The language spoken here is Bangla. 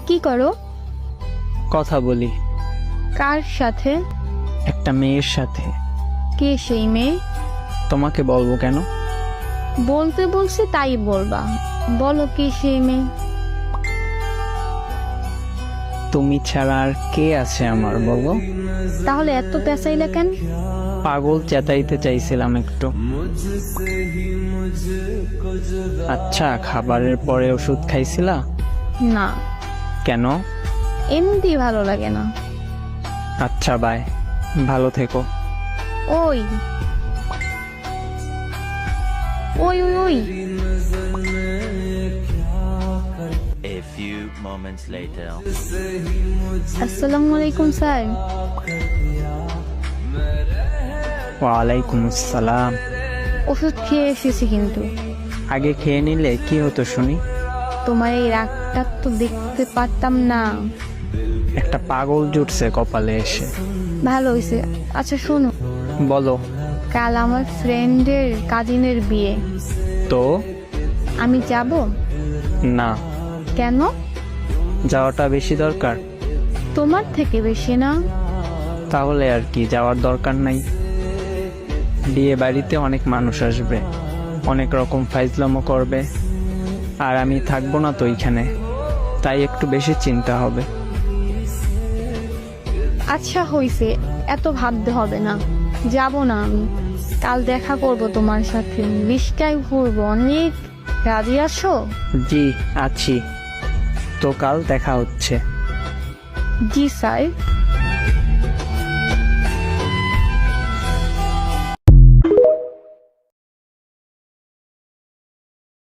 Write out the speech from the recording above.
কি করো? কথা বলি কার সাথে? একটা মেয়ের সাথে। কে সেই মেয়ে? তোমাকে বলবো কেন? বলতে বলছি তাই বলবা। বলো কে সেই মেয়ে? তুমি ছাড়া আর কে আছে আমার, বলো। তাহলে এত পেঁচাইলা কেন? পাগল চেতাইতে চাইছিলাম একটু। আচ্ছা, খাবারের পরে ওষুধ খাইছিলা? না, কেন? এমনি ভালো লাগে না। আচ্ছা বাই, ভালো থেকো। ওই ওই ওই ওই A few moments later. আসসালামু আলাইকুম স্যার। ওয়ালাইকুম আসসালাম। ওষুধ খেয়ে এসেছি কিন্তু। আগে খেয়ে নিলে কি হতো শুনি? তোমার এই রাগটা তো দেখতে পারতাম না। একটা পাগল জুটছে কপালে এসে। ভালো হয়েছে। আচ্ছা শোনো, বলো। কাল আমার ফ্রেন্ডের কাজিনের বিয়ে। তো আমি যাব? না, কেন? যাওয়াটা বেশি দরকার। তোমার থেকে বেশি না? তাহলে আর কি, যাওয়ার দরকার নাই। বিয়ে বাড়িতে অনেক মানুষ আসবে, অনেক রকম ফাইজলামো করবে, আর আমি থাকবো না তো এইখানে, তাই একটু বেশি চিন্তা হবে। আচ্ছা হইছে, এত ভাবতে হবে না। যাব না আমি। কাল দেখা করব তোমার সাথে, রিস্কায় ঘুরবো অনেক। রাজি আছো? জি আছি, তো কাল দেখা হচ্ছে। জি স্যার।